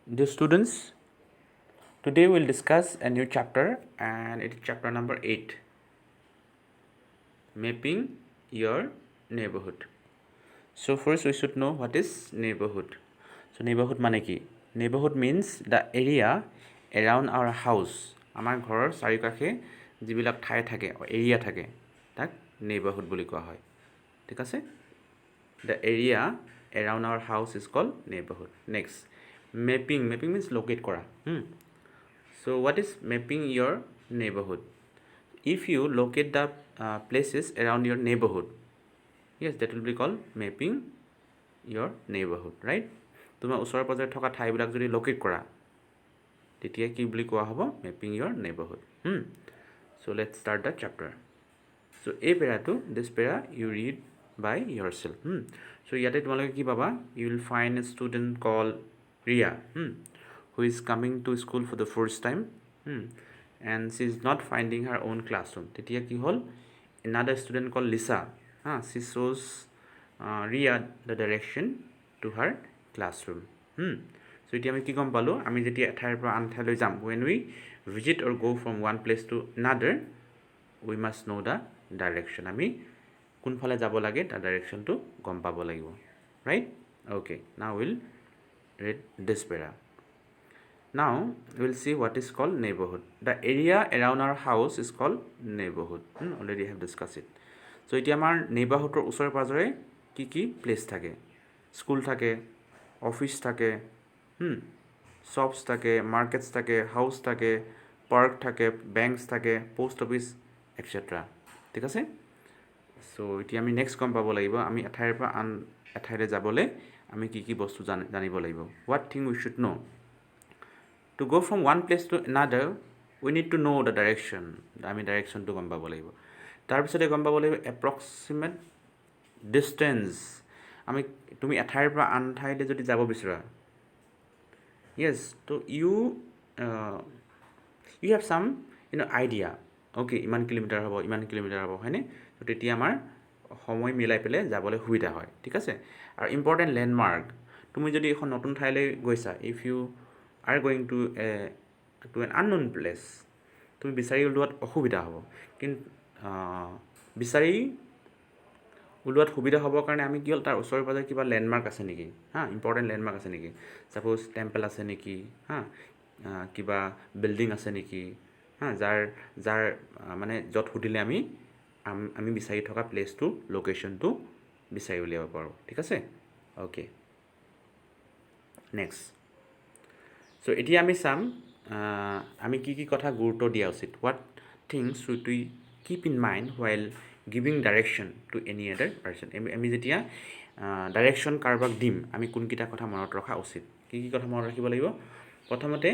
Dear students, today we'll discuss a new chapter and it is chapter number 8, Mapping Your Neighborhood. So first we should know what is neighborhood. So neighborhood মানে কি? Neighborhood means the area around our house. আমাৰ ঘৰৰ চাৰিওকাষে যিবিলাক ঠাই থাকে area থাকে তাক neighborhood বুলি কোৱা হয়। ঠিক আছে? The area around our house is called neighborhood. Next, mapping means locate কৰা. So what is mapping your neighborhood? If you locate the places around your neighborhood, yes, that will be called mapping your neighborhood, right? তোমাৰ ওচৰে পাজৰে থকা ঠাইবিলাক যদি locate কৰা তেতিয়া কি বুলি কোৱা হ'ব? Mapping your neighborhood. So let's start the chapter. So এই পেৰাটো this para you read by yourself. So ইয়াতে তোমালোকে কি পাবা? You will find a student called Ria, who is coming to school for the first time, and she is not finding her own classroom. তেতিয়া কি হ'ল? Another student called Lisa, she shows Ria the direction to her classroom. So এতিয়া আমি কি গম পালোঁ? আমি যেতিয়া এঠাইৰ পৰা আন ঠাইলৈ যাম, when we visit or go from one place to another, we must know the direction. আমি কোনফালে যাব লাগে তাৰ ডাইৰেকশ্যনটো গম পাব লাগিব, right? Okay, now we'll read this para. Now we'll see what is called neighborhood. The area around our house is called neighborhood. Already have discussed it. So এতিয়া আমাৰ neighborhoodৰ ওচৰে পাজৰে কি কি প্লেচ থাকে? স্কুল থাকে, অফিচ থাকে, শ্বপছ থাকে, মাৰ্কেটছ থাকে, হাউচ থাকে, পাৰ্ক থাকে, বেংকছ থাকে, পোষ্ট অফিচ এটচেট্ৰা। ঠিক আছে? চ' এতিয়া আমি নেক্সট গম পাব লাগিব আমি এঠাইৰ পৰা আন এঠাইলৈ যাবলৈ আমি কি কি বস্তু জানিব লাগিব। What thing we should know'? To go from one place to another, we need to know the direction. আমি ডাইৰেকশ্যনটো গম পাব লাগিব। তাৰপিছতে গম পাব লাগিব এপ্ৰক্সিমেট ডিষ্টেঞ্চ। তুমি এঠাইৰ পৰা আন ঠাইলৈ যদি যাব বিচৰা, yes, তো you have some idea. Okay, ইমান কিলোমিটাৰ হ'ব হয়নে? তো তেতিয়া আমাৰ সময় মিলাই পেলাই যাবলৈ সুবিধা হয়। ঠিক আছে? আৰু ইম্পৰ্টেণ্ট লেণ্ডমাৰ্ক, তুমি যদি এখন নতুন ঠাইলৈ গৈছা, if you are going to an unknown place, তুমি বিচাৰি উলিওৱাত অসুবিধা হ'ব। কিন্তু বিচাৰি উলিওৱাত সুবিধা হ'বৰ কাৰণে আমি কি হ'ল তাৰ ওচৰে পাজৰে কিবা লেণ্ডমাৰ্ক আছে নেকি, ইম্পৰ্টেণ্ট লেণ্ডমাৰ্ক আছে নেকি, ছাপ'জ টেম্পল আছে নেকি, কিবা বিল্ডিং আছে নেকি, যাৰ মানে য'ত সুধিলে আমি বিচাৰি থকা প্লেচটো লোকেশ্যনটো বিচাৰি উলিয়াব পাৰোঁ। ঠিক আছে? Okay, next. চ' এতিয়া আমি চাম আমি কি কি কথা গুৰুত্ব দিয়া উচিত। What things should we keep in mind while giving direction to any other person. আমি যেতিয়া ডাইৰেকশ্যন কাৰোবাক দিম আমি কোনকেইটা কথা মনত ৰখা উচিত? কি কি কথা মনত ৰাখিব লাগিব? প্ৰথমতে,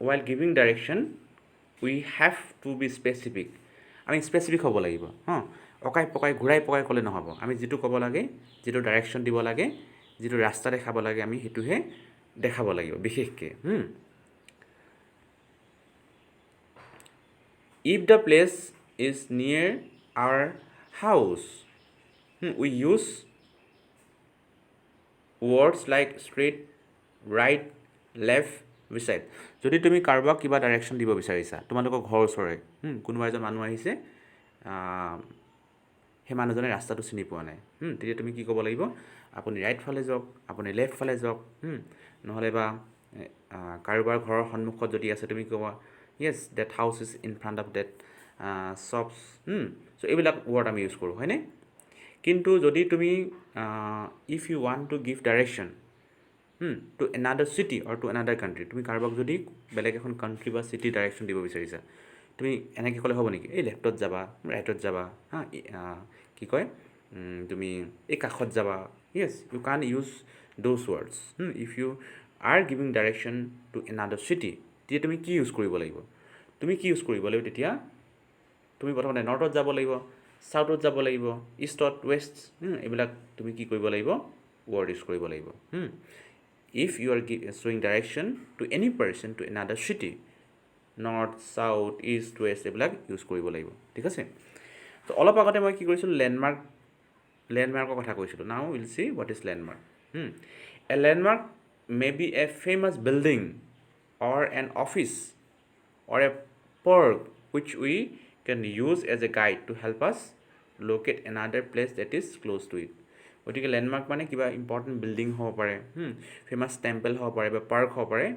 while giving direction we have to be specific. আমি স্পেচিফিক হ'ব লাগিব। অকাই পকাই ঘূৰাই পকাই ক'লে নহ'ব। আমি যিটো ক'ব লাগে, যিটো ডাইৰেকশ্যন দিব লাগে, যিটো ৰাস্তা দেখাব লাগে আমি সেইটোহে দেখাব লাগিব বিশেষকৈ। If the place is near our house, we use words like straight, right, left, beside. যদি তুমি কাৰোবাক কিবা ডাইৰেকশ্যন দিব বিচাৰিছা, তোমালোকৰ ঘৰৰ ওচৰৰে কোনোবা এজন মানুহ আহিছে, সেই মানুহজনে ৰাস্তাটো চিনি পোৱা নাই, তেতিয়া তুমি কি ক'ব লাগিব? আপুনি ৰাইট ফালে যাওক, আপুনি লেফ্ট ফালে যাওক, নহ'লে বা কাৰোবাৰ ঘৰৰ সন্মুখত যদি আছে তুমি ক'বা yes that house is in front of that shops. চ' এইবিলাক ৱৰ্ড আমি ইউজ কৰোঁ হয়নে? কিন্তু যদি তুমি if you want to give direction to another city or to another country, তুমি কাৰোবাক যদি বেলেগ এখন কাণ্ট্ৰি বা চিটিৰ ডাইৰেকশ্যন দিব বিচাৰিছা, তুমি এনেকৈ ক'লে হ'ব নেকি? এই লেফ্টত যাবা, ৰাইটত যাবা, কি কয় তুমি এই কাষত যাবা। Yes, you can use those words. If you are giving direction to another city, তেতিয়া তুমি কি ইউজ কৰিব লাগিব? তেতিয়া তুমি প্ৰথমতে নৰ্থত যাব লাগিব, চাউথত যাব লাগিব, ইষ্টত, ৱেষ্ট, এইবিলাক তুমি কি কৰিব লাগিব? ৱৰ্ড ইউজ কৰিব লাগিব। ইফ ইউ আৰ শ্ব'য়িং direction to any person to another city, north, south, east, west এইবিলাক ইউজ কৰিব লাগিব। ঠিক আছে? ত' অলপ আগতে মই কি কৰিছিলোঁ? লেণ্ডমাৰ্কৰ কথা কৈছিলোঁ। Now will C what is landmark. A landmark may be a famous building or an office or a park which we can use as a guide to help us locate another place that is close to it. গতিকে landmark মানে কিবা important building হ'ব পাৰে, famous temple হ'ব পাৰে বা park হ'ব পাৰে,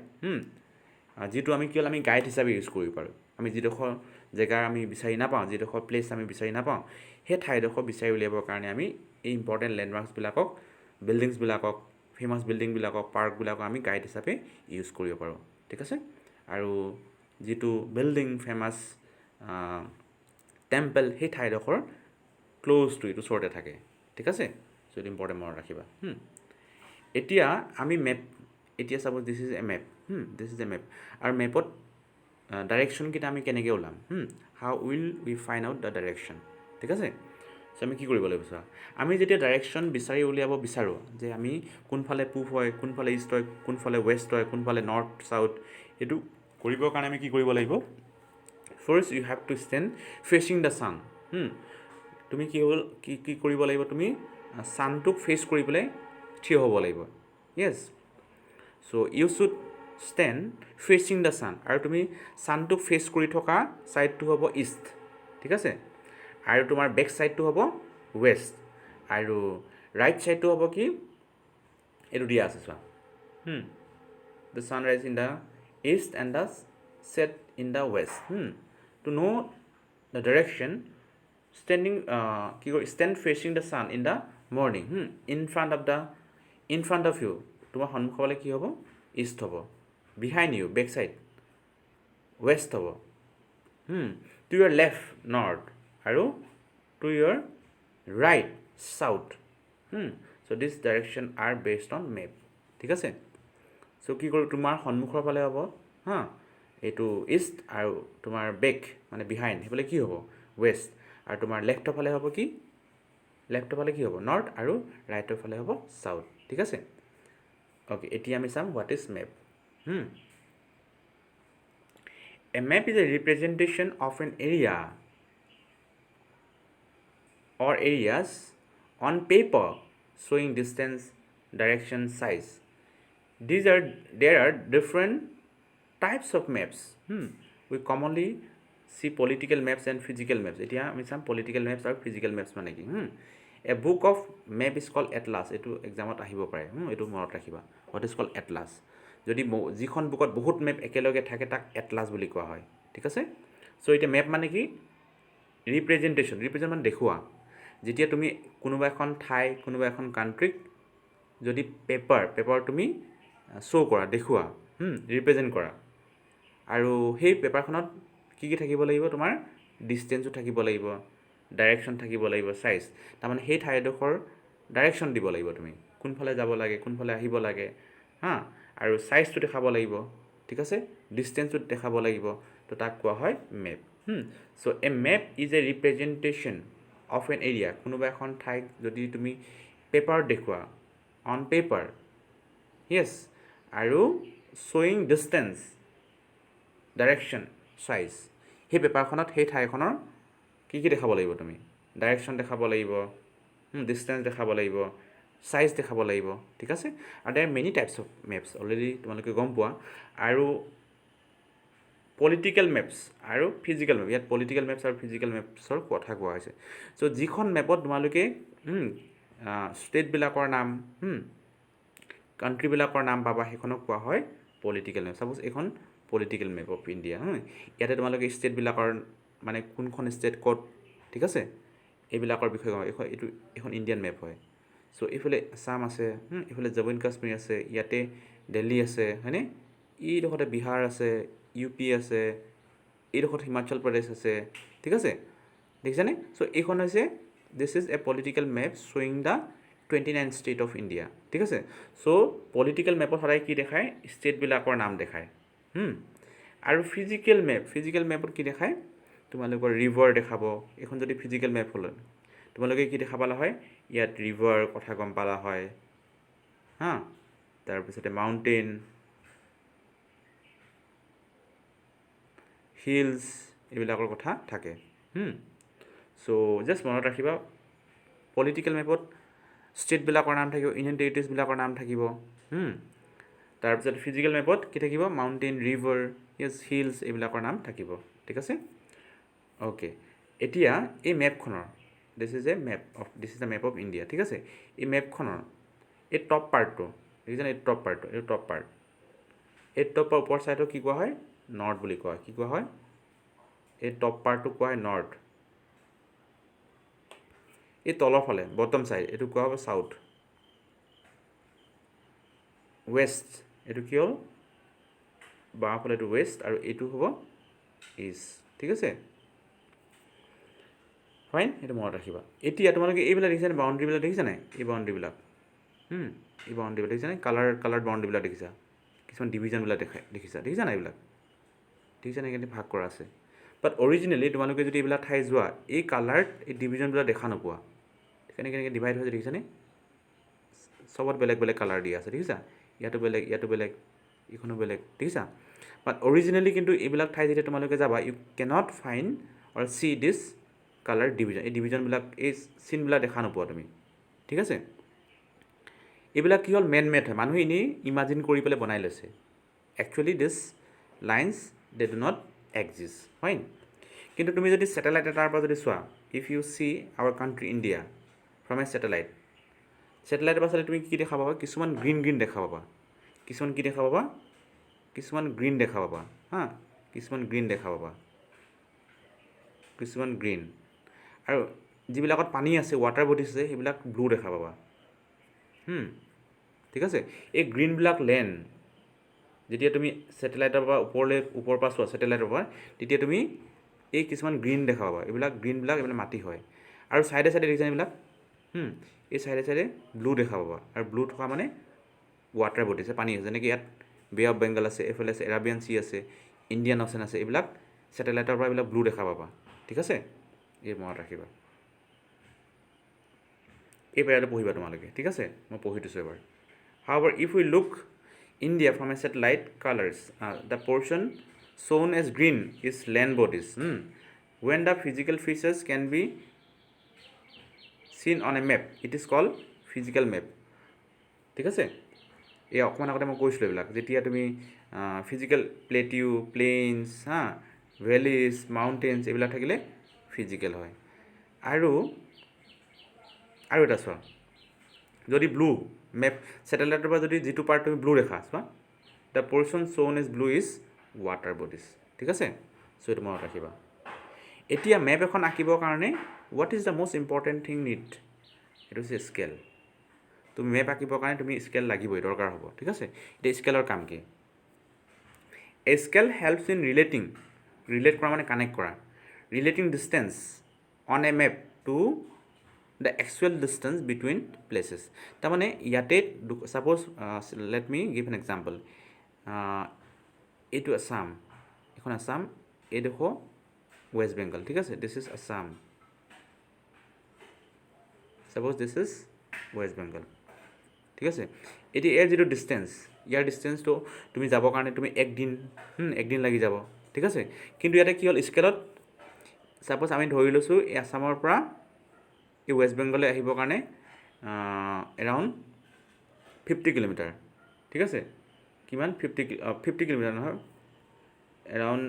যিটো আমি কি হ'ল আমি গাইড হিচাপে ইউজ কৰিব পাৰোঁ। আমি যিডোখৰ জেগা আমি বিচাৰি নাপাওঁ, যিডোখৰ প্লেচ আমি বিচাৰি নাপাওঁ, সেই ঠাইডোখৰ বিচাৰি উলিয়াবৰ কাৰণে আমি এই ইম্পৰ্টেণ্ট লেণ্ডমাৰ্কছবিলাকক, বিল্ডিংছবিলাকক, ফেমাছ বিল্ডিংবিলাকক, পাৰ্কবিলাকক আমি গাইড হিচাপে ইউজ কৰিব পাৰোঁ। ঠিক আছে। আৰু যিটো বিল্ডিং ফেমাছ টেম্পল সেই ঠাইডোখৰ ক্ল'জ টু ইট, ওচৰতে থাকে। ঠিক আছে। চ' এইটো ইম্পৰ্টেণ্ট মনত ৰাখিবা। এতিয়া আমি মেপ, এতিয়া suppose this is a map, this is a map, আৰু মেপত ডাইৰেকশ্যনকেইটা আমি কেনেকৈ ওলাম, how will we find out the direction. ঠিক আছে। চ' আমি কি কৰিব লাগিব চোৱা, আমি যেতিয়া ডাইৰেকশ্যন বিচাৰি উলিয়াব বিচাৰোঁ যে আমি কোনফালে পূব হয়, কোনফালে ইষ্ট হয়, কোনফালে ৱেষ্ট হয়, কোনফালে নৰ্থ ছাউথ, এইটো কৰিবৰ কাৰণে আমি কি কৰিব লাগিব, first you have to stand facing the sun. তুমি কি হ'ল কি কৰিব লাগিব, তুমি ছানটোক ফেচ কৰি পেলাই থিয় হ'ব লাগিব। Yes. So' you should stand facing the sun, আৰু তুমি ছানটোক ফেচ কৰি থকা ছাইডটো হ'ব ইষ্ট। ঠিক আছে। আৰু তোমাৰ বেক ছাইডটো হ'ব ৱেষ্ট, আৰু ৰাইট ছাইডটো হ'ব কি, এইটো দিয়া আছে চোৱা, the sunrise in the east and the set in the west. To know' the direction standing কি কয়, stand facing the sun in the morning, in front of you, তোমাৰ সন্মুখলৈ কি হ'ব, ইষ্ট হ'ব, behind you back side west হ'ব, to your left north, আৰু to your right south. So' this direction are based on map. ঠিক আছে। চ' কি কৰোঁ, তোমাৰ সন্মুখৰ ফালে হ'ব এইটো ইষ্ট, আৰু তোমাৰ বেক মানে বিহাইণ্ড সেইফালে কি হ'ব, ৱেষ্ট, আৰু তোমাৰ লেফ্টৰ ফালে হ'ব কি, লেফ্টৰ ফালে কি হ'ব, নৰ্থ, আৰু ৰাইটৰ ফালে হ'ব ছাউথ। ঠিক আছে। অ'কে, এতিয়া আমি চাম what is map. A map is a representation of N area or areas on paper showing distance, direction, size. There are different types of maps. We commonly see political maps and physical maps. এতিয়া আমি চাম political maps আৰু physical maps মানে কি। A book of map is called atlas. এইটো এক্সামত আহিব পাৰে, এইটো মনত ৰাখিবা। What is called atlas? যদি যিখন বুকত বহুত মেপ একেলগে থাকে তাক এটলাছ বুলি কোৱা হয়। ঠিক আছে। চ' এতিয়া মেপ মানে কি, ৰিপ্ৰেজেণ্টেশ্যন মানে দেখুওৱা। যেতিয়া তুমি কোনোবা এখন ঠাই, কোনোবা এখন কাণ্ট্ৰিক যদি পেপাৰ তুমি শ্ব' কৰা, দেখুওৱা, ৰিপ্ৰেজেণ্ট কৰা, আৰু সেই পেপাৰখনত কি থাকিব লাগিব, তোমাৰ ডিষ্টেঞ্চো থাকিব লাগিব, ডাইৰেকশ্যন থাকিব লাগিব, ছাইজ, তাৰমানে সেই ঠাইডোখৰ ডাইৰেকশ্যন দিব লাগিব, তুমি কোনফালে যাব লাগে, কোনফালে আহিব লাগে, আৰু ছাইজটো দেখাব লাগিব। ঠিক আছে। ডিষ্টেঞ্চটো দেখাব লাগিব, তো তাক কোৱা হয় map. So' A map is a representation of N area. কোনোবা এখন ঠাইক যদি তুমি পেপাৰত দেখুওৱা, অন পেপাৰ, য়েছ, আৰু শ্বয়িং ডিষ্টেঞ্চ, ডাইৰেকশ্যন, ছাইজ, সেই পেপাৰখনত সেই ঠাইখনৰ কি দেখাব লাগিব, তুমি ডাইৰেকশ্যন দেখাব লাগিব, ডিষ্টেঞ্চ দেখাব লাগিব, ছাইজ দেখাব লাগিব। ঠিক আছে। আৰু দেৰ many types of maps, already তোমালোকে গম পোৱা। আৰু পলিটিকেল মেপছ আৰু ফিজিকেল মেপ, ইয়াত পলিটিকেল মেপছ আৰু ফিজিকেল মেপছৰ কথা কোৱা হৈছে। চ' যিখন মেপত তোমালোকে ষ্টেটবিলাকৰ নাম, কাণ্ট্ৰিবিলাকৰ নাম পাবা, সেইখনক কোৱা হয় পলিটিকেল মেপ। ছাপ'জ এইখন পলিটিকেল মেপ অফ ইণ্ডিয়া। ইয়াতে তোমালোকে ষ্টেটবিলাকৰ মানে কোনখন ষ্টেট ক'ত, ঠিক আছে, এইবিলাকৰ বিষয়ে কওঁ। এইখন ইণ্ডিয়ান মেপ হয়। চ' এইফালে আছাম আছে, এইফালে জম্মু এণ্ড কাশ্মীৰ আছে, ইয়াতে দিল্লী আছে, হয়নে, এইডোখৰতে বিহাৰ আছে, ইউ পি আছে, এইডোখৰত হিমাচল প্ৰদেশ আছে। ঠিক আছে, দেখিছানে? চ' এইখন হৈছে this is a political map শ্বয়িং দ্য 29 ষ্টেট অফ ইণ্ডিয়া। ঠিক আছে। চ' পলিটিকেল মেপত সদায় কি দেখায়, ষ্টেটবিলাকৰ নাম দেখায়। আৰু ফিজিকেল মেপত কি দেখায়, তোমালোকৰ ৰিভাৰ দেখাব। এইখন যদি ফিজিকেল মেপ হ'ল, তোমালোকে কি দেখা পালা হয়, ইয়াত ৰিভাৰ কথা গম পালা হয়, তাৰপিছতে মাউণ্টেইন, হিলছ, এইবিলাকৰ কথা থাকে। চ' জাষ্ট মনত ৰাখিবা, পলিটিকেল মেপত ষ্টেটবিলাকৰ নাম থাকিব, ইউনিয়ন টেৰিটৰিজবিলাকৰ নাম থাকিব, তাৰপিছত ফিজিকেল মেপত কি থাকিব মাউণ্টেইন ৰিভাৰ ইয়েছ হিলছ এইবিলাকৰ নাম থাকিব ঠিক আছে অ'কে এতিয়া এই মেপখনৰ this is a map of India ঠিক আছে এই মেপখনৰ এই টপ পাৰ্টটো দেখিছেনে এই টপ পাৰ্টটো এই টপ পাৰ্ট এই টপৰ ওপৰ ছাইডক কি কোৱা হয় নৰ্থ বুলি কোৱা হয় কি কোৱা হয় এই টপ পাৰ্টটো কোৱা হয় নৰ্থ এই তলৰ ফালে বটম ছাইড এইটো কোৱা হ'ব চাউথ ৱেষ্ট এইটো কি হ'ল বাওঁফালে এইটো ৱেষ্ট আৰু এইটো হ'ব ইষ্ট ঠিক আছে ফাইন এইটো মনত ৰাখিবা এতিয়া তোমালোকে এইবিলাক দেখিছানে বাউণ্ডেৰীবিলাক দেখিছা নাই এই বাউণ্ডেৰীবিলাক এই বাউণ্ডেৰীবিলাক দেখিছানে কালাৰ্ড বাউণ্ডেৰীবিলাক দেখিছা কিছুমান ডিভিজনবিলাক দেখিছা নাই এইবিলাক দেখিছা নাই কিন্তু ভাগ কৰা আছে বাট অৰিজিনেলি তোমালোকে যদি এইবিলাক ঠাই যোৱা এই কালাৰ্ড এই ডিভিজনবিলাক দেখা নোপোৱা কেনেকৈ ডিভাইড হৈছে দেখিছানে চবত বেলেগ বেলেগ কালাৰ দিয়া আছে দেখিছা ইয়াতো বেলেগ ইখনো বেলেগ দেখিছা বাট অৰিজিনেলি কিন্তু এইবিলাক ঠাই যেতিয়া তোমালোকে যাবা ইউ কেনট ফাইণ্ড অৰ চি দিছ কালাৰ ডিভিজন এই ডিভিজনবিলাক এই চিনবিলাক দেখা নোপোৱা তুমি ঠিক আছে এইবিলাক কি হ'ল মেড হয় মানুহে এনেই ইমাজিন কৰি পেলাই বনাই লৈছে actually this lines they do not exist fine কিন্তু তুমি যদি ছেটেলাইট এটাৰ পৰা যদি চোৱা if you see our country India from a ছেটেলাইটৰ পৰা চালে তুমি কি দেখা পাবা কিছুমান গ্ৰীণ দেখা পাবা কিছুমান কি দেখা পাবা কিছুমান গ্ৰীণ দেখা পাবা হা কিছুমান গ্ৰীণ আৰু যিবিলাকত পানী আছে ৱাটাৰ বডিজ আছে সেইবিলাক ব্লু দেখা পাবা ঠিক আছে এই গ্ৰীণবিলাক লেণ্ড যেতিয়া তুমি ছেটেলাইটৰ পৰা ওপৰৰ পৰা চোৱা ছেটেলাইটৰ পৰা তেতিয়া তুমি এই কিছুমান গ্ৰীণ দেখা পাবা এইবিলাক গ্ৰীণবিলাক এইবিলাক মাটি হয় আৰু চাইডে দেখিছা এইবিলাক এই চাইডে ব্লু দেখা পাবা আৰু ব্লু থকা মানে ৱাটাৰ বডি আছে পানী আছে যেনেকৈ ইয়াত বে অফ বেংগল আছে এইফালে আছে এৰাবিয়ান চি আছে ইণ্ডিয়ান অ'চেন আছে এইবিলাক ছেটেলাইটৰ পৰা এইবিলাক ব্লু দেখা পাবা ঠিক আছে এই মনত ৰাখিবা এই পেৰাটো পঢ়িবা তোমালোকে ঠিক আছে মই পঢ়ি দিছোঁ এবাৰ however if we look India from a satellite colors the portion shown as green is land bodies when the physical features can be seen on a map it is called physical map ঠিক আছে এই অকণমান আগতে মই কৈছিলোঁ এইবিলাক যেতিয়া তুমি ফিজিকেল প্লেটিউ প্লেইনছ ভেলিজ মাউণ্টেইনছ এইবিলাক থাকিলে ফিজিকেল হয় আৰু এটা চোৱা যদি ব্লু মেপ ছেটেলাইটৰ পৰা যদি যিটো পাৰ্ট তুমি ব্লু দেখা চোৱা the portion shown is blue is water bodies ঠিক আছে চ' এইটো মনত ৰাখিবা এতিয়া মেপ এখন আঁকিবৰ কাৰণে what is the most important thing need এইটো হৈছে স্কেল তুমি মেপ আঁকিবৰ কাৰণে তুমি স্কেল লাগিবই দৰকাৰ হ'ব ঠিক আছে এতিয়া স্কেলৰ কাম কি a scale helps in relate কৰা মানে কানেক্ট কৰা relating distance on a map to the actual distance between places তাৰমানে ইয়াতে suppose let me give an example এইটো আছাম এখন আছাম এইডোখৰ ৱেষ্ট বেংগল ঠিক আছে this is Assam suppose this is West Bengal ঠিক আছে এতিয়া ইয়াৰ যিটো ডিষ্টেঞ্চ ইয়াৰ ডিষ্টেঞ্চটো তুমি যাবৰ কাৰণে তুমি একদিন লাগি যাব ঠিক আছে কিন্তু ইয়াতে কি হ'ল স্কেলত ছাপ'জ আমি ধৰি লৈছোঁ এই আছামৰ পৰা এই ৱেষ্ট বেংগললৈ আহিবৰ কাৰণে এৰাউণ্ড 50 কিলোমিটাৰ ঠিক আছে কিমান 50 কিলোমিটাৰ নহয় এৰাউণ্ড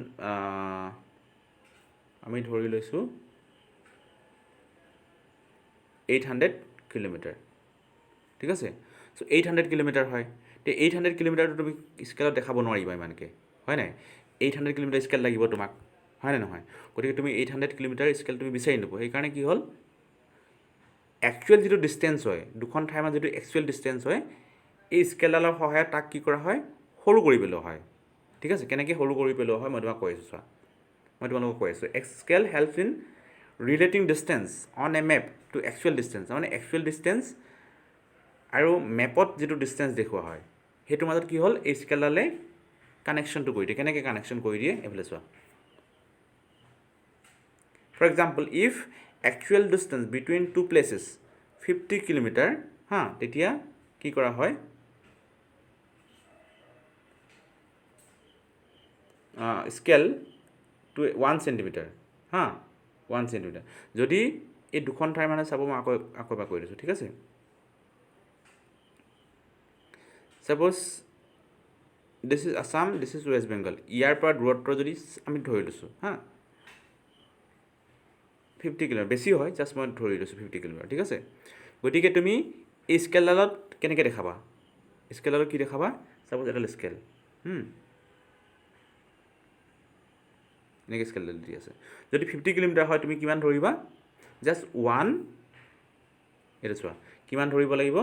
আমি ধৰি লৈছোঁ 800 কিলোমিটাৰ ঠিক আছে চ' 800 কিলোমিটাৰ হয় তে 800 কিলোমিটাৰটো তুমি স্কেলত দেখাব নোৱাৰিবা ইমানকৈ হয় নাই 800 কিলোমিটাৰ স্কেল লাগিব তোমাক হয় নে নহয় গতিকে তুমি 800 কিলোমিটাৰ স্কেল তুমি বিচাৰি নোপোৱা সেইকাৰণে কি হ'ল একচুৱেল যিটো ডিষ্টেঞ্চ হয় দুখন ঠাইৰ মাজত যিটো একচুৱেল ডিষ্টেঞ্চ হয় এই স্কেলডালৰ সহায়ত তাক কি কৰা হয় সৰু কৰি পেলোৱা হয় ঠিক আছে কেনেকৈ সৰু কৰি পেলোৱা হয় মই তোমাক কৈ আছোঁ চোৱা মই তোমালোকক কৈ আছোঁ scale helps in relating distance on a map to actual distance মানে একচুৱেল ডিষ্টেঞ্চ আৰু মেপত যিটো ডিষ্টেঞ্চ দেখুওৱা হয় সেইটোৰ মাজত কি হ'ল এই স্কেলডালে কানেকশ্যনটো কৰি দিয়ে কেনেকৈ কানেকশ্যন কৰি দিয়ে এইফালে চোৱা for example if actual distance between two places 50 kilometre তেতিয়া কি কৰা হয় স্কেল টু 1 চেণ্টিমিটাৰ 1 চেণ্টিমিটাৰ যদি এই দুখন ঠাইৰ মানে চাব মই আকৌ এবাৰ কৈ দিছোঁ ঠিক আছে suppose this is Assam, this is West Bengal, ইয়াৰ পৰা দূৰত্ব যদি আমি ধৰি লৈছোঁ হা 50 কিলোমিটাৰ, বেছি হয়, জাষ্ট মই ধৰি লৈছোঁ 50 কিলোমিটাৰ, ঠিক আছে। গতিকে তুমি এই স্কেলডালত কেনেকৈ দেখাবা, স্কেলডালত কি দেখাবা, চাপ'জ এডাল স্কেল, এনেকৈ স্কেলডাল দি আছে, যদি 50 কিলোমিটাৰ হয় তুমি কিমান ধৰিবা, জাষ্ট 1, এইটো চোৱা কিমান ধৰিব লাগিব,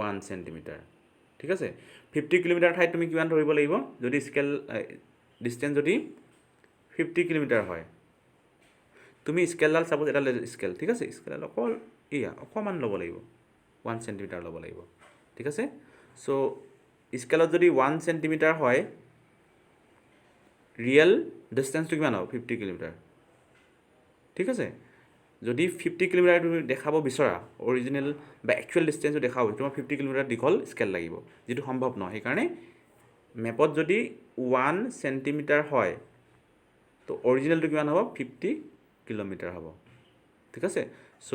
1 চেণ্টিমিটাৰ, ঠিক আছে। 50 কিলোমিটাৰ ঠাইত তুমি কিমান ধৰিব লাগিব, যদি স্কেল ডিষ্টেঞ্চ যদি 50 কিলোমিটাৰ হয়, তুমি স্কেলডাল চাপ'জ এডাল স্কেল, ঠিক আছে, স্কেলডাল অকণমান ল'ব লাগিব, 1 চেণ্টিমিটাৰ ল'ব লাগিব, ঠিক আছে। চ' স্কেলত যদি 1 চেণ্টিমিটাৰ হয়, ৰিয়েল ডিষ্টেঞ্চটো কিমান হ'ব, 50 কিলোমিটাৰ, ঠিক আছে। যদি 50 কিলোমিটাৰ তুমি দেখাব বিচৰা, অৰিজিনেল বা একচুৱেল ডিষ্টেঞ্চটো দেখাব, তোমাৰ 50 কিলোমিটাৰ দীঘল স্কেল লাগিব, যিটো সম্ভৱ নহয়। সেইকাৰণে মেপত যদি 1 চেণ্টিমিটাৰ হয়, তো অৰিজিনেলটো কিমান হ'ব, 50 কিলোমিটাৰ হ'ব, ঠিক আছে। চ'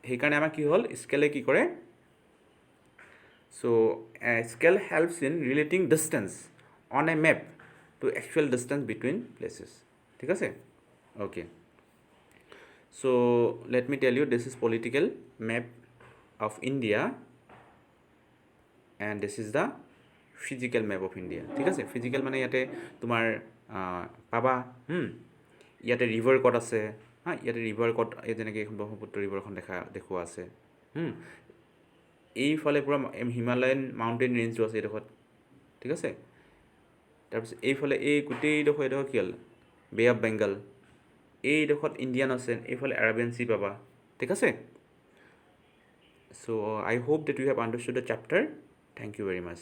সেইকাৰণে আমাৰ কি হ'ল, স্কেলে কি কৰে, so' scale helps in relating distance on a map to actual distance between places, ঠিক আছে। Okay, so' let me tell you, this is political map of India and this is the physical map of India, ঠিক আছে। Physical মানে ইয়াতে তোমাৰ পাবা, ইয়াতে river ক'ত আছে, ইয়াতে ৰিভাৰ ক'ত, এই যেনেকৈ ব্ৰহ্মপুত্ৰ ৰিভাৰখন দেখুওৱা আছে, এইফালে পূৰা হিমালয়ান মাউণ্টেইন ৰেঞ্জটো আছে এইডোখৰত, ঠিক আছে। তাৰপিছত এইফালে এই গোটেইডোখৰ এইডোখৰ কি হ'ল, বে অফ বেংগল, এইডোখৰত ইণ্ডিয়ান অ'চেন, এইফালে আৰাবিয়ান চি পাবা, ঠিক আছে। So' I hope that you have understood the chapter, thank you very much.